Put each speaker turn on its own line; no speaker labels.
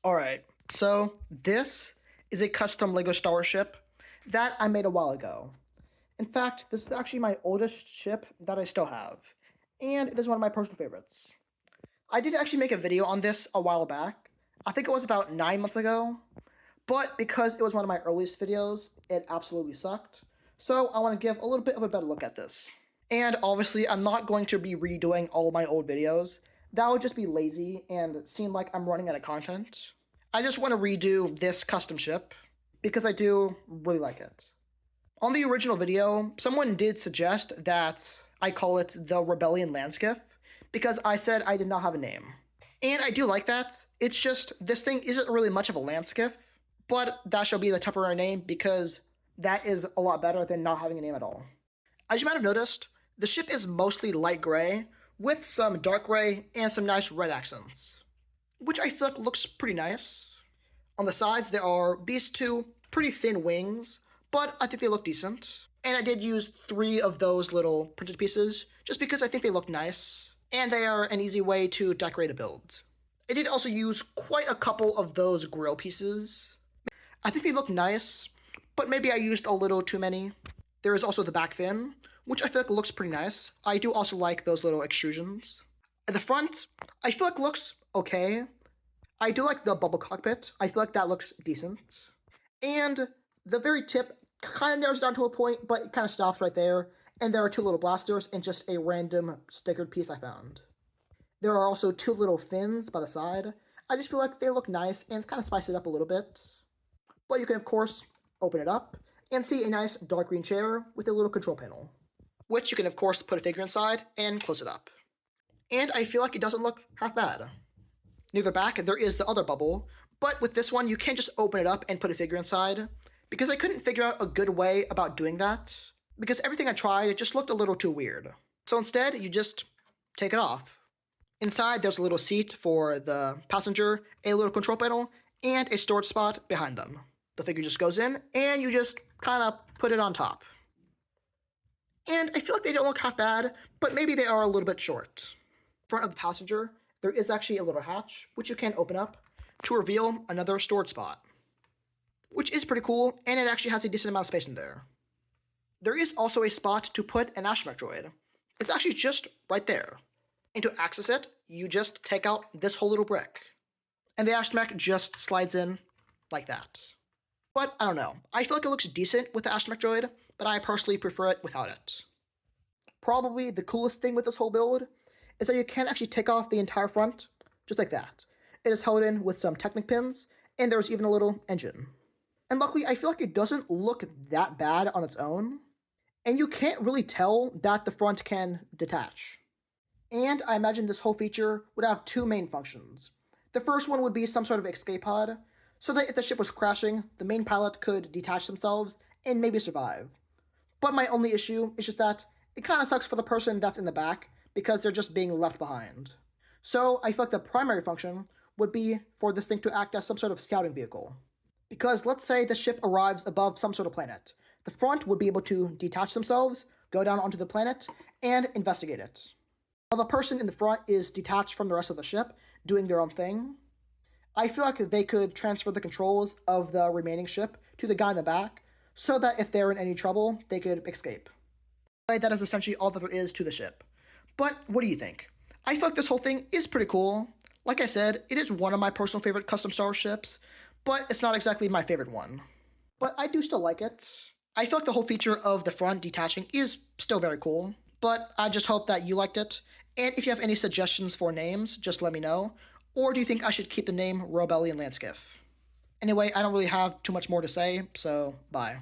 Alright, so this is a custom LEGO Star Wars ship that I made a while ago. In fact, this is actually my oldest ship that I still have, and it is one of my personal favorites. I did actually make a video on this a while back. I think it was about 9 months ago, but because it was one of my earliest videos, it absolutely sucked. So I want to give a little bit of a better look at this. And obviously, I'm not going to be redoing all of my old videos. That would just be lazy and seem like I'm running out of content. I just want to redo this custom ship because I do really like it. On the original video, someone did suggest that I call it the Rebellion Landskiff because I said I did not have a name. And I do like that. It's just this thing isn't really much of a landskiff, but that shall be the temporary name because that is a lot better than not having a name at all. As you might have noticed, the ship is mostly light gray with some dark gray and some nice red accents, which I feel like looks pretty nice. On the sides, there are these two pretty thin wings, but I think they look decent. And I did use 3 of those little printed pieces just because I think they look nice, and they are an easy way to decorate a build. I did also use quite a couple of those grill pieces. I think they look nice, but maybe I used a little too many. There is also the back fin, which I feel like looks pretty nice. I do also like those little extrusions. At the front, I feel like looks okay. I do like the bubble cockpit. I feel like that looks decent. And the very tip kind of narrows down to a point, but it kind of stops right there. And there are 2 little blasters and just a random stickered piece I found. There are also 2 little fins by the side. I just feel like they look nice and kind of spice it up a little bit. But you can, of course, open it up and see a nice dark green chair with a little control panel, which you can, of course, put a figure inside and close it up. And I feel like it doesn't look half bad. Near the back, there is the other bubble, but with this one, you can't just open it up and put a figure inside, because I couldn't figure out a good way about doing that, because everything I tried, it just looked a little too weird. So instead, you just take it off. Inside, there's a little seat for the passenger, a little control panel, and a storage spot behind them. The figure just goes in, and you just kind of put it on top. And I feel like they don't look half bad, but maybe they are a little bit short. In front of the passenger, there is actually a little hatch, which you can open up to reveal another storage spot, which is pretty cool, and it actually has a decent amount of space in there. There is also a spot to put an astromech droid. It's actually just right there. And to access it, you just take out this whole little brick. And the astromech just slides in like that. But I don't know. I feel like it looks decent with the astromech droid, but I personally prefer it without it. Probably the coolest thing with this whole build is that you can actually take off the entire front, just like that. It is held in with some Technic pins, and there's even a little engine. And luckily, I feel like it doesn't look that bad on its own, and you can't really tell that the front can detach. And I imagine this whole feature would have 2 main functions. The first one would be some sort of escape pod, so that if the ship was crashing, the main pilot could detach themselves and maybe survive. But my only issue is just that it kind of sucks for the person that's in the back, because they're just being left behind. So I feel like the primary function would be for this thing to act as some sort of scouting vehicle. Because let's say the ship arrives above some sort of planet. The front would be able to detach themselves, go down onto the planet, and investigate it. While the person in the front is detached from the rest of the ship, doing their own thing, I feel like they could transfer the controls of the remaining ship to the guy in the back, so that if they're in any trouble, they could escape. That is essentially all that there is to the ship. But what do you think? I feel like this whole thing is pretty cool. Like I said, it is one of my personal favorite custom Star Wars ships, but it's not exactly my favorite one. But I do still like it. I feel like the whole feature of the front detaching is still very cool, but I just hope that you liked it. And if you have any suggestions for names, just let me know. Or do you think I should keep the name Rebellion Landskiff? Anyway, I don't really have too much more to say, so bye.